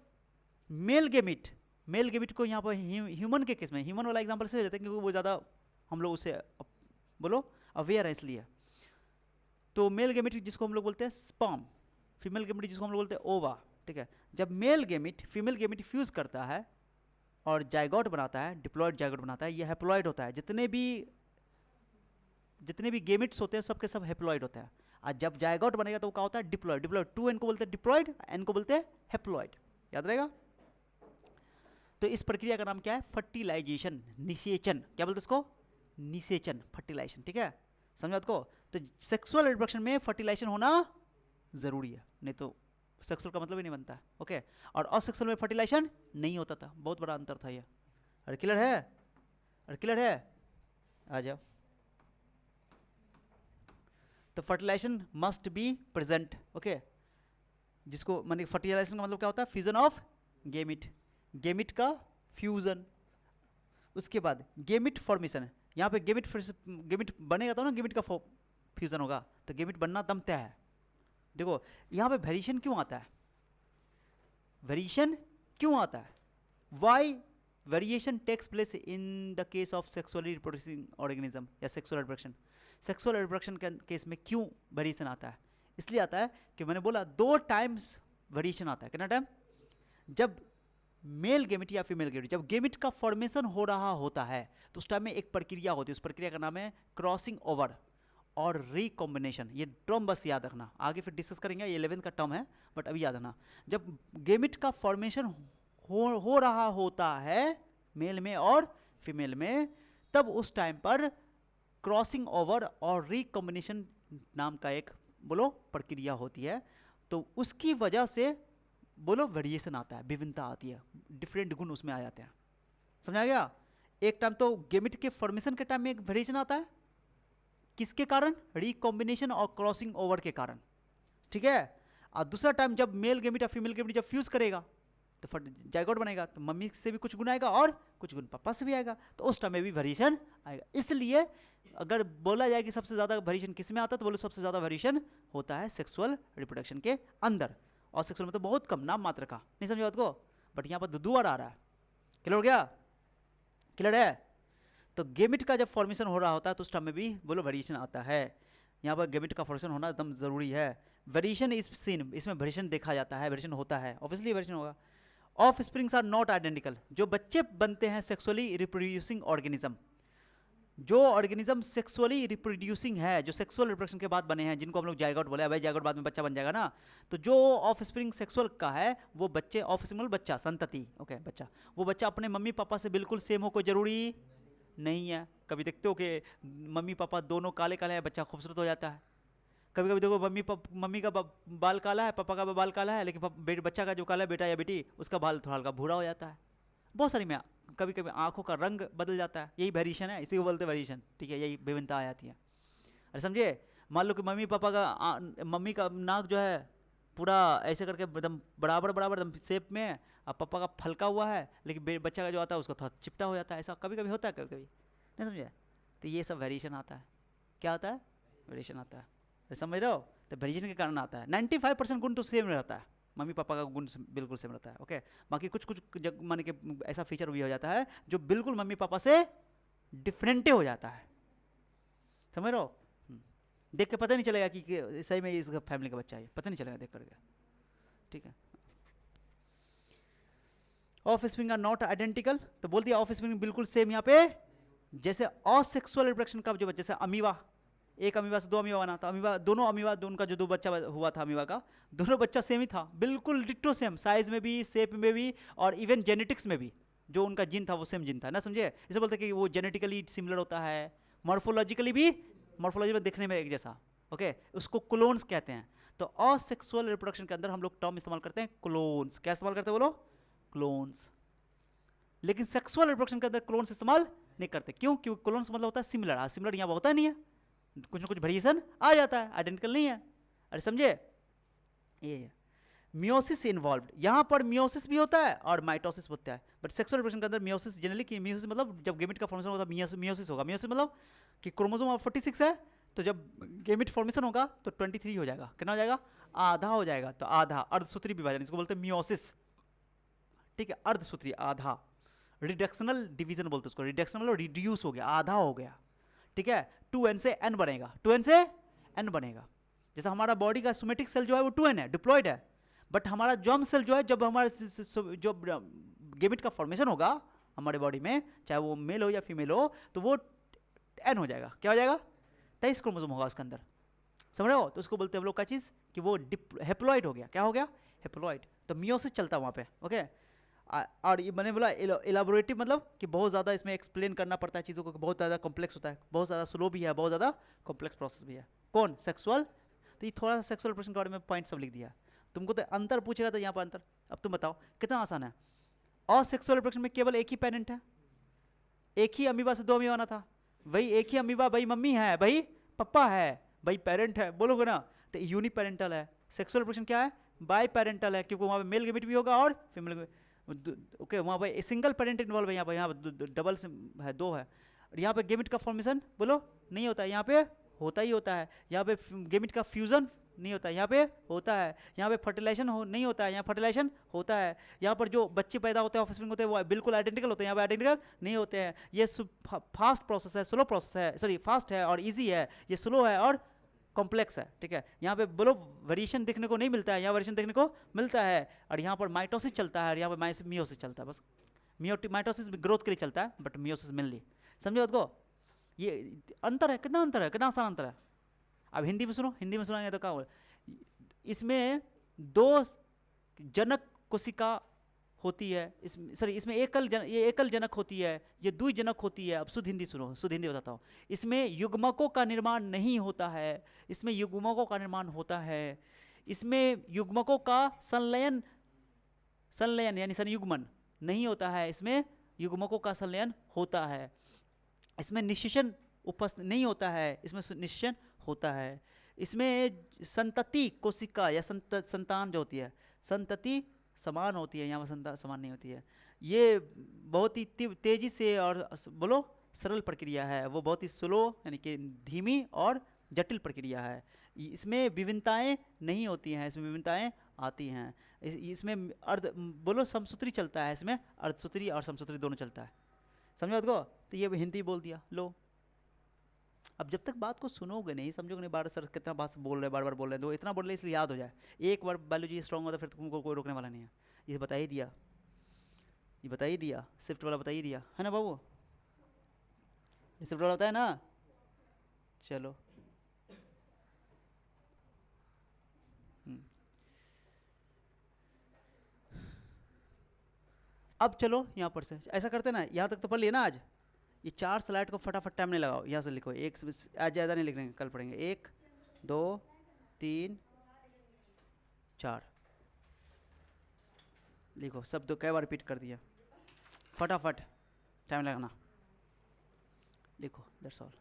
मेल गेमिट को यहाँ पर ह्यूमन के केस में, ह्यूमन वाला एग्जाम्पल से ले लेते हैं क्योंकि वो ज़्यादा हम लोग उससे बोलो अवेयर है, इसलिए। तो मेल गेमिट जिसको हम लोग बोलते हैं स्पर्म, फीमेल गेमिट जिसको हम लोग बोलते हैं ओवा, ठीक है। जब male gamete female gamete fuse करता है और जाइगोट बनाता है, डिप्लॉयड जाइगोट बनाता है, ये हैप्लॉइड होता है। जितने भी गेमिट्स होते हैं सबके सब हैप्लॉइड होते हैं। और जब जाइगोट बनेगा तो वो क्या होता है? डिप्लॉयड। डिप्लॉयड 2n को बोलते हैं डिप्लॉयड, n को बोलते हैं हैप्लॉइड, याद रहेगा। तो इस प्रक्रिया का नाम क्या है? फर्टिलाइजेशन, निषेचन। क्या बोलते हैं इसको? निषेचन, फर्टिलाइजेशन, ठीक है। समझ बात को? तो सेक्सुअल रिप्रोडक्शन में फर्टिलाइजेशन होना जरूरी है, नहीं तो सेक्सुअल का मतलब ही नहीं बनता है, ओके। और असेक्सुअल में फर्टिलाइजेशन नहीं होता था, बहुत बड़ा अंतर था ये। अरे क्लियर है? अरे क्लियर है? आ जाओ। तो fertilisation must be present, okay. जिसको माने फर्टिलाइजेशन का मतलब क्या होता है? फ्यूजन ऑफ गेमिट, गेमिट का फ्यूजन। उसके बाद गेमिट फॉर्मेशन, यहाँ पे गेमिट बनेगा तो ना गेमिट का फ्यूजन होगा, तो गेमिट बनना दम तय है। देखो यहाँ पे वेरिएशन क्यों आता है? वेरिएशन क्यों आता है? Why variation takes place in the case of sexually reproducing organism या सेक्सुअल रिप्रोडक्शन। सेक्सुअल रिप्रोडक्शन के केस में क्यों वेरिएशन आता है? इसलिए आता है कि मैंने बोला 2 टाइम्स वेरिएशन आता है। कितना टाइम? जब मेल गेमिट या फीमेल गेमिट, जब गेमिट का फॉर्मेशन हो रहा होता है तो उस टाइम में एक प्रक्रिया होती है, उस प्रक्रिया का नाम है क्रॉसिंग ओवर और रिकॉम्बिनेशन। ये टर्म बस याद रखना, आगे फिर डिस्कस करेंगे, ये 11th का टर्म है, बट अभी याद रखना। जब गेमिट का फॉर्मेशन हो रहा होता है मेल में और फीमेल में, तब उस टाइम पर क्रॉसिंग ओवर और रिकॉम्बिनेशन नाम का एक बोलो प्रक्रिया होती है। तो उसकी वजह से बोलो वेरिएशन आता है, विभिन्नता आती है, डिफरेंट गुण उसमें आ जाते हैं। समझा गया? एक टाइम तो गेमिट के फॉर्मेशन के टाइम में एक वेरिएशन आता है, किसके कारण? रिकॉम्बिनेशन और क्रॉसिंग ओवर के कारण, ठीक है। और दूसरा टाइम जब मेल गेमिट और फीमेल गेमिट जब फ्यूज करेगा तो फिर जाइगोट बनेगा, तो मम्मी से भी कुछ गुण आएगा और कुछ गुण पापा से भी आएगा, तो उस टाइम में भी वेरिएशन आएगा। इसलिए अगर बोला जाए कि सबसे ज़्यादा वेरिएशन किस में आता है, तो बोलो सबसे ज़्यादा वेरिएशन होता है सेक्सुअल रिप्रोडक्शन के अंदर, और सेक्सुअल में तो बहुत कम, नाम मात्र का, नहीं समझे बात को। बट यहाँ पर 2 बार आ रहा है, क्लियर हो गया? क्लियर है? तो गेमिट का जब फॉर्मेशन हो रहा होता है तो उस टाइम में भी बोलो वेरिएशन आता है। यहाँ पर गेमिट का फॉर्मेशन होना एकदम ज़रूरी है। वेरिएशन इज सीन, इसमें वेरिएशन देखा जाता है, वेरिएशन होता है, ऑब्वियसली वेरिएशन होगा। Offsprings are not identical, जो बच्चे बनते हैं सेक्सुअली रिप्रोड्यूसिंग ऑर्गेनिज्म, जो ऑर्गेनिज्म सेक्सुअली रिप्रोड्यूसिंग है, जो सेक्सुअल रिप्रोडक्शन के बाद बने हैं, जिनको हम लोग जाइगोट बोले, भाई जाइगोट बाद में बच्चा बन जाएगा ना, तो जो ऑफ स्प्रिंग सेक्सुअल का है वो बच्चे, ऑफ स्प्रिंग बच्चा, संतति, ओके बच्चा, वो बच्चा अपने मम्मी पापा से बिल्कुल सेम हो कोई जरूरी नहीं है। कभी देखते हो कि मम्मी पापा दोनों काले काले हैं, बच्चा खूबसूरत हो जाता है। कभी कभी देखो मम्मी का बाल काला है, पापा का बाल काला है, लेकिन बच्चा का जो काला है, बेटा या बेटी, उसका बाल थोड़ा हल्का भूरा हो जाता है। बहुत सारी में कभी कभी आंखों का रंग बदल जाता है, यही वेरिएशन है, इसी को बोलते हैं वेरिएशन, ठीक है, यही विभिन्नता आ जाती है। अरे समझे, मान लो कि मम्मी पापा का मम्मी का नाक जो है पूरा ऐसे करके एकदम बराबर बराबर एकदम शेप में है, अब पापा का फलका हुआ है, लेकिन बच्चा का जो आता है उसका थोड़ा चिपटा हो जाता है, ऐसा कभी कभी होता है, कभी कभी नहीं समझे। तो ये सब वेरिएशन आता है, क्या होता है? वेरिएशन आता है, समझ रहे हो? तो वेरिएशन के कारण आता है। 95% गुण तो सेम रहता है, मम्मी पापा का गुण बिल्कुल सेम रहता है, ओके। बाकी कुछ कुछ मान के ऐसा फीचर भी हो जाता है जो बिल्कुल मम्मी पापा से डिफरेंटे हो जाता है, समझ रहे हो? देख के पता नहीं चलेगा कि सही में इस फैमिली का बच्चा है, पता नहीं चलेगा देख करके, ठीक है। Offspring are not identical, तो बोल दिया ऑफ स्प्रिंग बिल्कुल सेम। यहाँ पे जैसे असेक्सुअल रिप्रोडक्शन का जो, जैसे अमीबा, एक अमीबा से 2 अमीबा बना, तो अमीबा दोनों अमीबा उनका जो 2 बच्चा हुआ था अमीबा का, दोनों बच्चा सेम ही था, बिल्कुल डिट्टो सेम, साइज में भी, शेप में भी, और इवन जेनेटिक्स में भी जो उनका जीन था वो सेम जीन था ना, समझे? इसे बोलते हैं कि वो जेनेटिकली सिमिलर होता है, मॉर्फोलॉजिकली भी, मॉर्फोलॉजी में देखने में एक जैसा, ओके, उसको क्लोन्स कहते हैं। तो असेक्सुअल रिप्रोडक्शन के अंदर हम लोग टर्म इस्तेमाल करते हैं क्लोन्स, क्या इस्तेमाल करते हैं बोलो? क्लोन्स। लेकिन सेक्सुअल रिप्रोडक्शन के अंदर क्लोन्स इस्तेमाल नहीं करते, क्यों? क्योंकि क्लोन्स मतलब होता है सिमिलर, सिमिलर यहाँ होता नहीं है, कुछ ना कुछ वेरिएशन आ जाता है, आइडेंटिकल नहीं है, अरे समझे? ये मियोसिस इन्वॉल्व्ड, यहाँ पर मियोसिस भी होता है और माइटोसिस होता है, बट सेक्सुअल रिप्रोडक्शन के अंदर मियोसिस जनरली, कि मियोसिस मतलब जब गेमिट का फॉर्मेशन होगा मियोसिस होगा। मियोसिस मतलब कि क्रोमोसोम 46 है, तो जब गेमिट फॉर्मेशन होगा तो 23 हो जाएगा, कितना हो जाएगा? आधा हो जाएगा, तो आधा, अर्धसूत्री विभाजन, इसको बोलते हैं मियोसिस, ठीक है, अर्धसूत्री, आधा। रिडक्शनल डिवीजन बोलते हैं उसको, रिडक्शनल और रिड्यूस हो गया, आधा हो गया, ठीक है। 2n से n बनेगा, 2n से n बनेगा। जैसा हमारा बॉडी का सोमेटिक सेल जो है वो 2n है, डिप्लॉयड है, बट हमारा जर्म सेल जो है, जब हमारे जो गेमिट का फॉर्मेशन होगा हमारे बॉडी में, चाहे वो मेल हो या फीमेल हो, तो वो n हो जाएगा, क्या हो जाएगा? 23 क्रोमोसोम होगा उसके अंदर, समझ रहे हो? तो उसको बोलते हैं हम लोग का चीज़ कि वो हेप्लॉइड हो गया, क्या हो गया? हेप्लॉइड। तो मियोसिस चलता है वहाँ पे, ओके। और ये मैंने बोला इलाबोरेटिव मतलब कि बहुत ज़्यादा इसमें एक्सप्लेन करना पड़ता है चीज़ों को, बहुत ज़्यादा कॉम्प्लेक्स होता है, बहुत ज़्यादा स्लो भी है, बहुत ज़्यादा कॉम्प्लेक्स प्रोसेस भी है। कौन? सेक्सुअल। तो ये थोड़ा सा सेक्सुअल रिप्रोडक्शन के बारे में पॉइंट सब लिख दिया, तुमको तो अंतर पूछेगा तो यहाँ पर अंतर, अब तुम बताओ कितना आसान है। और सेक्सुअल रिप्रोडक्शन में केवल एक ही पेरेंट है, एक ही अमीबा से 2 अमीबा बना था, वही एक ही अमीबा, भाई मम्मी है, भाई पप्पा है, भाई पेरेंट है, बोलोगे ना? तो यूनिपेरेंटल है। सेक्सुअल रिप्रोडक्शन क्या है? बाई पेरेंटल है, क्योंकि वहाँ पे मेल गेमिट भी होगा और फीमेल, ओके, वहाँ पे सिंगल पेरेंट इन्वॉल्व है, यहाँ पे डबल है, 2 है। यहाँ पे गेमिट का फॉर्मेशन बोलो नहीं होता है, यहाँ पे होता ही होता है। यहाँ पे गेमिट का फ्यूजन नहीं होता है, यहाँ पे होता है। यहाँ पे फर्टिलाइजेशन नहीं होता है, यहाँ फर्टिलाइजेशन होता है। यहाँ पर जो बच्चे पैदा होते हैं, ऑफस्प्रिंग होते हैं, वो बिल्कुल आइडेंटिकल होते हैं, यहाँ पे आइडेंटिकल नहीं होते हैं। ये फास्ट प्रोसेस है, स्लो प्रोसेस है, सॉरी फास्ट है और ईजी है, ये स्लो है और कॉम्प्लेक्स है, ठीक है। यहाँ पे बोलो वेरिएशन देखने को नहीं मिलता है, यहाँ वेरिएशन देखने को मिलता है। और यहाँ पर माइटोसिस चलता है और यहाँ पर मियोसिस चलता है, बस माइटोसिस ग्रोथ के लिए चलता है, बट मियोसिस मेनली, समझो उसको। ये अंतर है, कितना अंतर है, कितना आसान अंतर है। अब हिंदी में सुनो, हिंदी में सुनाएंगे तो क्या होगा, इसमें 2 जनक कोशिका होती है, इसमें ये एकल जनक होती है, ये द्विजनक होती है। अब शुद्ध हिंदी सुनो, शुद्ध हिंदी बताता हूँ। इसमें युग्मकों का निर्माण नहीं होता है, इसमें युग्मकों का निर्माण होता है। इसमें युग्मकों का संलयन यानी संयुग्मन नहीं होता है, इसमें युग्मकों का संलयन होता है। इसमें निषेचन उपस्थित नहीं होता है, इसमें निश्चय होता है। इसमें संतति कोशिका या संतान जो होती है, संतति समान होती है, यहाँ पर समान नहीं होती है। ये बहुत ही तेजी से और बोलो सरल प्रक्रिया है, वो बहुत ही स्लो यानी कि धीमी और जटिल प्रक्रिया है। इसमें विभिन्नताएं नहीं होती हैं, इसमें विभिन्नताएं आती हैं। इसमें अर्ध बोलो समसूत्री चलता है, इसमें अर्धसूत्री और समसूत्री दोनों चलता है। समझो बात को? तो ये हिंदी बोल दिया लो। अब जब तक बात को सुनोगे नहीं, समझोगे नहीं, बार सर कितना बात बोल रहे, बार बार बोल रहे हैं, तो इतना बोल रहे इसलिए याद हो जाए। एक बार बायोलॉजी स्ट्रॉन्ग होता फिर तुमको कोई रोकने वाला नहीं है। ये बता ही दिया, ये बता ही दिया, शिफ्ट वाला बता ही दिया है ना बाबू, ये शिफ्ट वाला होता है ना। चलो अब चलो यहाँ पर से ऐसा करते ना, यहाँ तक तो पढ़ लिया ना आज। ये 4 स्लाइड को फटाफट टाइम नहीं लगाओ, यहाँ से लिखो। एक आज ज़्यादा नहीं लिखेंगे, कल पढ़ेंगे। 1 2 3 4 लिखो, सब तो कई बार रिपीट कर दिया, फटाफट टाइम लगाना, लिखो, दैट्स ऑल।